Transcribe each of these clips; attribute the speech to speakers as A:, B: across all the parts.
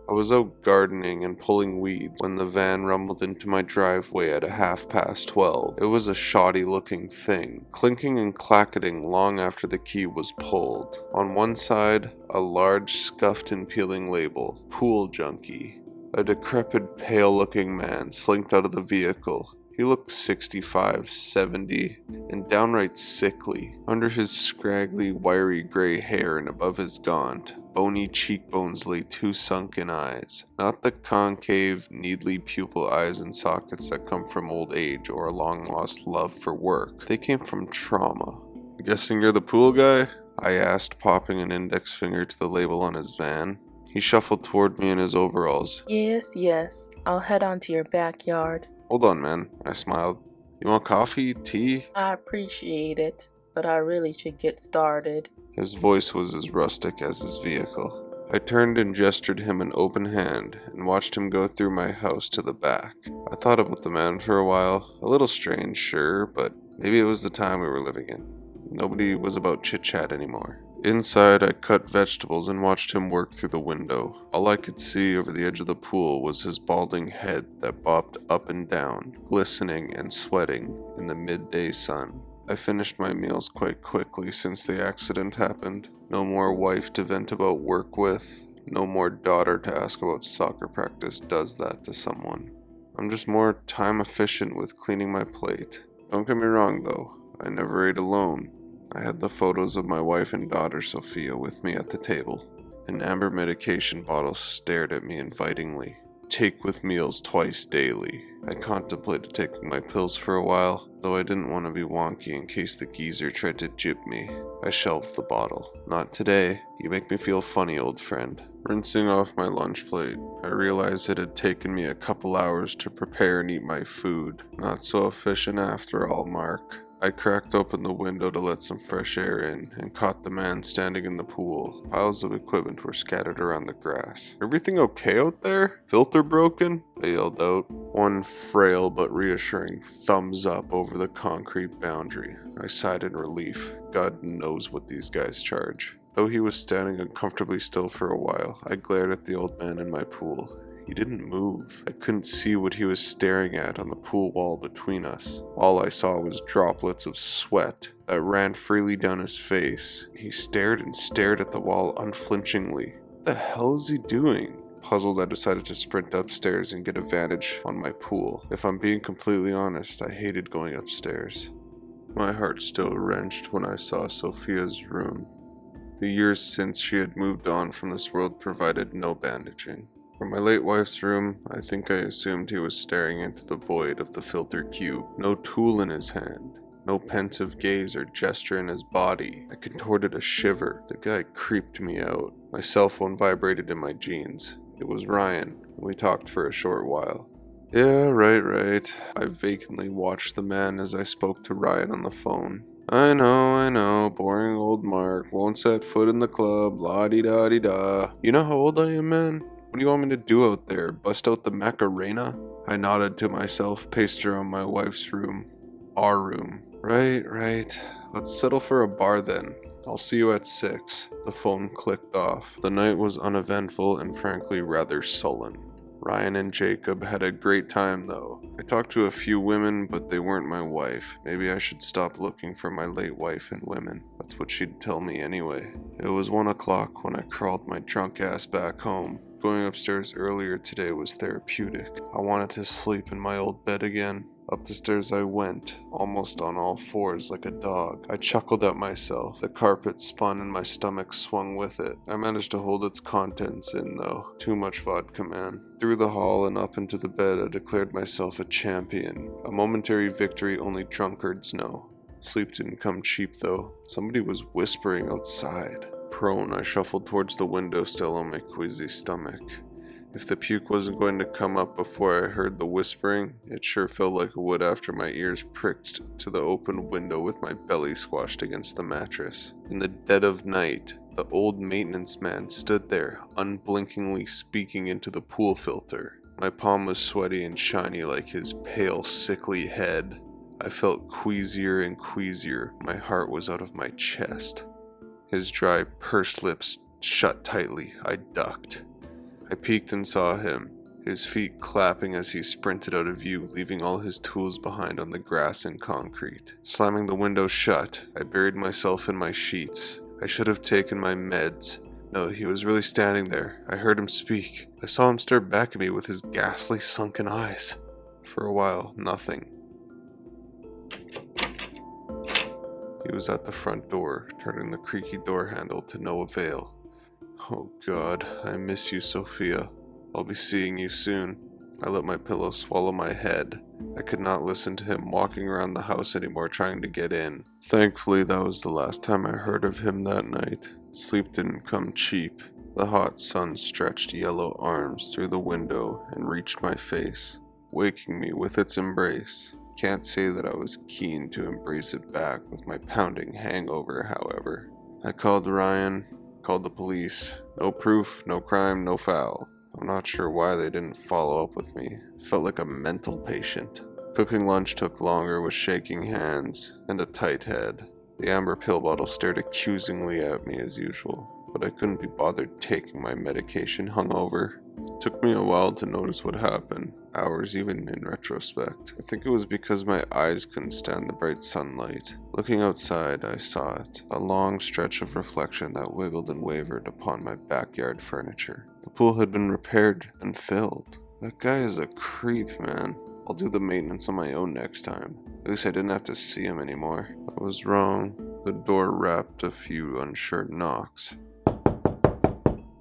A: I was out gardening and pulling weeds when the van rumbled into my driveway at 12:30. It was a shoddy looking thing, clinking and clacketing long after the key was pulled. On one side, a large scuffed and peeling label, Pool Junkie. A decrepit, pale-looking man slinked out of the vehicle. He looked 65, 70, and downright sickly. Under his scraggly, wiry gray hair and above his gaunt, bony cheekbones lay two sunken eyes. Not the concave, needly pupil eyes and sockets that come from old age or a long-lost love for work. They came from trauma. "Guessing you're the pool guy?" I asked, popping an index finger to the label on his van. He shuffled toward me in his overalls.
B: Yes, I'll head on to your backyard.
A: "Hold on, man," I smiled. "You want coffee? Tea?"
B: I appreciate it, but I really should get started.
A: His voice was as rustic as his vehicle. I turned and gestured him an open hand and watched him go through my house to the back. I thought about the man for a while. A little strange, sure, but maybe it was the time we were living in. Nobody was about chit-chat anymore. Inside, I cut vegetables and watched him work through the window. All I could see over the edge of the pool was his balding head that bobbed up and down, glistening and sweating in the midday sun. I finished my meals quite quickly since the accident happened. No more wife to vent about work with. No more daughter to ask about soccer practice does that to someone. I'm just more time efficient with cleaning my plate. Don't get me wrong though, I never ate alone. I had the photos of my wife and daughter Sophia with me at the table. An amber medication bottle stared at me invitingly. Take with meals twice daily. I contemplated taking my pills for a while, though I didn't want to be wonky in case the geezer tried to jip me. I shelved the bottle. Not today. You make me feel funny, old friend. Rinsing off my lunch plate, I realized it had taken me a couple hours to prepare and eat my food. Not so efficient after all, Mark. I cracked open the window to let some fresh air in and caught the man standing in the pool. Piles of equipment were scattered around the grass. "Everything okay out there? Filter broken?" I yelled out. One frail but reassuring thumbs up over the concrete boundary. I sighed in relief. God knows what these guys charge. Though he was standing uncomfortably still for a while, I glared at the old man in my pool. He didn't move. I couldn't see what he was staring at on the pool wall between us. All I saw was droplets of sweat that ran freely down his face. He stared and stared at the wall unflinchingly. What the hell is he doing? Puzzled, I decided to sprint upstairs and get a vantage on my pool. If I'm being completely honest, I hated going upstairs. My heart still wrenched when I saw Sophia's room. The years since she had moved on from this world provided no bandaging. From my late wife's room, I think I assumed he was staring into the void of the filter cube. No tool in his hand, no pensive gaze or gesture in his body. I contorted a shiver. The guy creeped me out. My cell phone vibrated in my jeans. It was Ryan, and we talked for a short while. "Yeah, right. I vacantly watched the man as I spoke to Ryan on the phone. I know, boring old Mark, won't set foot in the club, la-di-da-di-da. You know how old I am, man? What do you want me to do out there? Bust out the Macarena?" I nodded to myself, paced around my wife's room. Our room. Right. Let's settle for a bar then. I'll see you at 6. The phone clicked off. The night was uneventful and frankly rather sullen. Ryan and Jacob had a great time though. I talked to a few women, but they weren't my wife. Maybe I should stop looking for my late wife in women. That's what she'd tell me anyway. It was 1 o'clock when I crawled my drunk ass back home. Going upstairs earlier today was therapeutic. I wanted to sleep in my old bed again. Up the stairs I went, almost on all fours like a dog. I chuckled at myself. The carpet spun and my stomach swung with it. I managed to hold its contents in though. Too much vodka, man. Through the hall and up into the bed, I declared myself a champion. A momentary victory only drunkards know. Sleep didn't come cheap though. Somebody was whispering outside. Prone, I shuffled towards the windowsill on my queasy stomach. If the puke wasn't going to come up before I heard the whispering, it sure felt like it would after my ears pricked to the open window with my belly squashed against the mattress. In the dead of night, the old maintenance man stood there, unblinkingly speaking into the pool filter. My palm was sweaty and shiny like his pale, sickly head. I felt queasier and queasier. My heart was out of my chest. His dry, pursed lips shut tightly. I ducked. I peeked and saw him, his feet clapping as he sprinted out of view, leaving all his tools behind on the grass and concrete. Slamming the window shut, I buried myself in my sheets. I should have taken my meds. No, he was really standing there. I heard him speak. I saw him stare back at me with his ghastly sunken eyes. For a while, nothing. He was at the front door, turning the creaky door handle to no avail. Oh God, I miss you, Sophia. I'll be seeing you soon. I let my pillow swallow my head. I could not listen to him walking around the house anymore trying to get in. Thankfully, that was the last time I heard of him that night. Sleep didn't come cheap. The hot sun stretched yellow arms through the window and reached my face, waking me with its embrace. Can't say that I was keen to embrace it back with my pounding hangover, however. I called Ryan, called the police. No proof, no crime, no foul. I'm not sure why they didn't follow up with me. I felt like a mental patient. Cooking lunch took longer with shaking hands and a tight head. The amber pill bottle stared accusingly at me as usual, but I couldn't be bothered taking my medication hungover. It took me a while to notice what happened, hours even in retrospect. I think it was because my eyes couldn't stand the bright sunlight. Looking outside, I saw it, a long stretch of reflection that wiggled and wavered upon my backyard furniture. The pool had been repaired and filled. That guy is a creep, man. I'll do the maintenance on my own next time. At least I didn't have to see him anymore. I was wrong. The door rapped a few unsure knocks.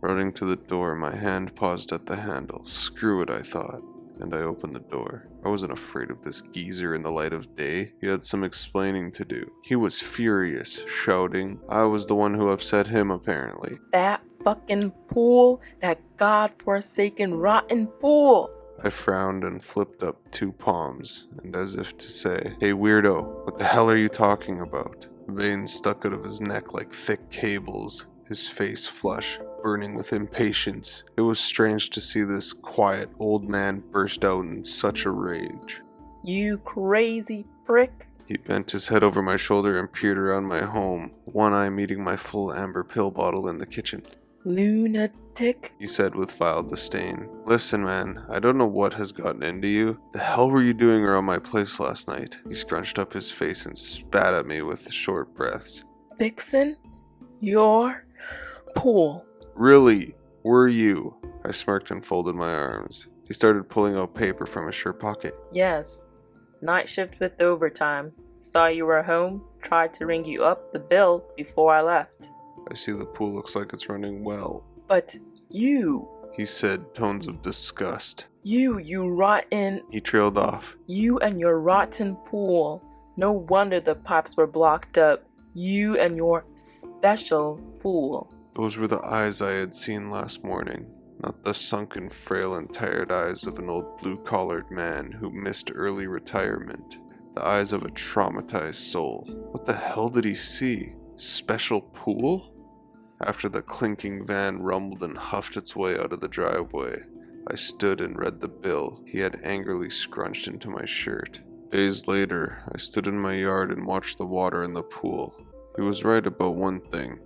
A: Running to the door, my hand paused at the handle. Screw it, I thought, and I opened the door. I wasn't afraid of this geezer in the light of day. He had some explaining to do. He was furious, shouting. I was the one who upset him, apparently.
B: That fucking pool, that godforsaken rotten pool.
A: I frowned and flipped up 2 palms, and as if to say, "Hey weirdo, what the hell are you talking about?" Veins stuck out of his neck like thick cables, his face flush, burning with impatience. It was strange to see this quiet old man burst out in such a rage.
B: You crazy prick.
A: He bent his head over my shoulder and peered around my home, one eye meeting my full amber pill bottle in the kitchen.
B: Lunatic,
A: He said with vile disdain. Listen, man, I don't know what has gotten into you. The hell were you doing around my place last night? He scrunched up his face and spat at me with short breaths.
B: Fixin' your pool.
A: Really? Were you? I smirked and folded my arms. He started pulling out paper from his shirt pocket.
B: Yes. Night shift with overtime. Saw you were home. Tried to ring you up the bill before I left.
A: I see the pool looks like it's running well.
B: But you,
A: He said, tones of disgust.
B: you rotten.
A: He trailed off.
B: You and your rotten pool. No wonder the pipes were blocked up. You and your special pool.
A: Those were the eyes I had seen last morning, not the sunken, frail, and tired eyes of an old blue-collared man who missed early retirement. The eyes of a traumatized soul. What the hell did he see? Special pool? After the clinking van rumbled and huffed its way out of the driveway, I stood and read the bill he had angrily scrunched into my shirt. Days later, I stood in my yard and watched the water in the pool. He was right about one thing.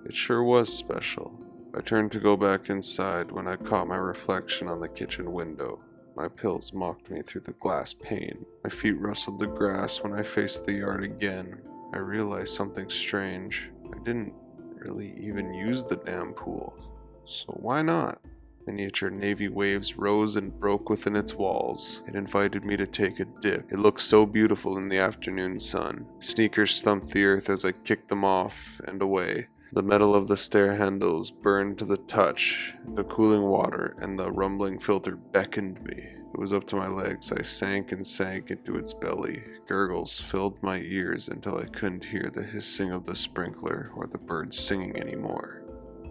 A: It sure was special. I turned to go back inside when I caught my reflection on the kitchen window. My pills mocked me through the glass pane. My feet rustled the grass when I faced the yard again. I realized something strange. I didn't really even use the damn pool. So why not? Miniature navy waves rose and broke within its walls. It invited me to take a dip. It looked so beautiful in the afternoon sun. Sneakers thumped the earth as I kicked them off and away. The metal of the stair handles burned to the touch. The cooling water and the rumbling filter beckoned me. It was up to my legs. I sank and sank into its belly. Gurgles filled my ears until I couldn't hear the hissing of the sprinkler or the birds singing anymore.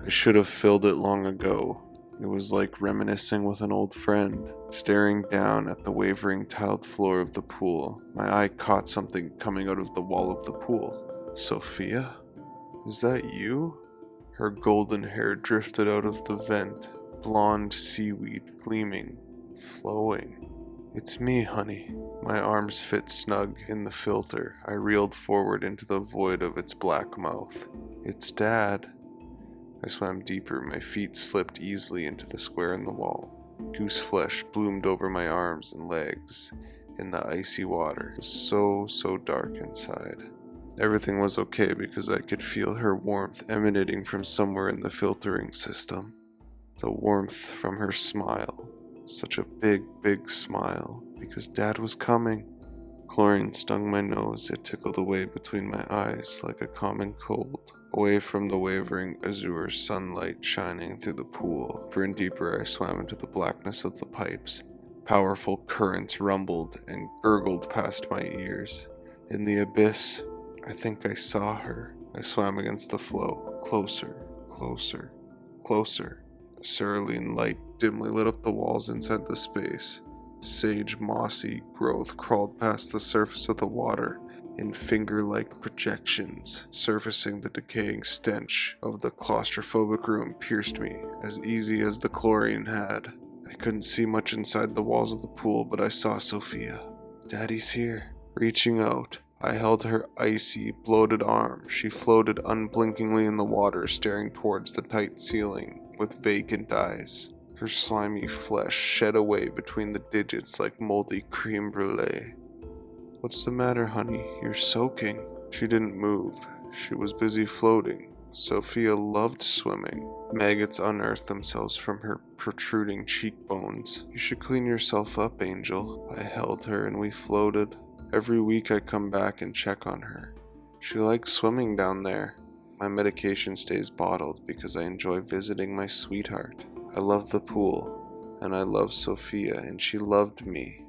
A: I should have filled it long ago. It was like reminiscing with an old friend. Staring down at the wavering tiled floor of the pool, my eye caught something coming out of the wall of the pool. Sophia? Is that you? Her golden hair drifted out of the vent, blonde seaweed gleaming, flowing. It's me, honey. My arms fit snug in the filter. I reeled forward into the void of its black mouth. It's Dad. I swam deeper, my feet slipped easily into the square in the wall. Goose flesh bloomed over my arms and legs in the icy water. It was so dark inside. Everything was okay because I could feel her warmth emanating from somewhere in the filtering system. The warmth from her smile. Such a big smile, because Dad was coming. Chlorine stung my nose. It tickled away between my eyes like a common cold, away from the wavering azure sunlight shining through the pool. Deeper and deeper I swam into the blackness of the pipes. Powerful currents rumbled and gurgled past my ears. In the abyss, I think I saw her. I swam against the flow, closer, closer, closer. A cerulean light dimly lit up the walls inside the space. Sage mossy growth crawled past the surface of the water in finger-like projections. Surfacing, the decaying stench of the claustrophobic room pierced me as easy as the chlorine had. I couldn't see much inside the walls of the pool, but I saw Sophia. Daddy's here. Reaching out, I held her icy, bloated arm. She floated unblinkingly in the water, staring towards the tight ceiling with vacant eyes. Her slimy flesh shed away between the digits like moldy creme brulee. What's the matter, honey? You're soaking. She didn't move. She was busy floating. Sophia loved swimming. Maggots unearthed themselves from her protruding cheekbones. You should clean yourself up, Angel. I held her and we floated. Every week I come back and check on her. She likes swimming down there. My medication stays bottled because I enjoy visiting my sweetheart. I love the pool, and I love Sophia, and she loved me.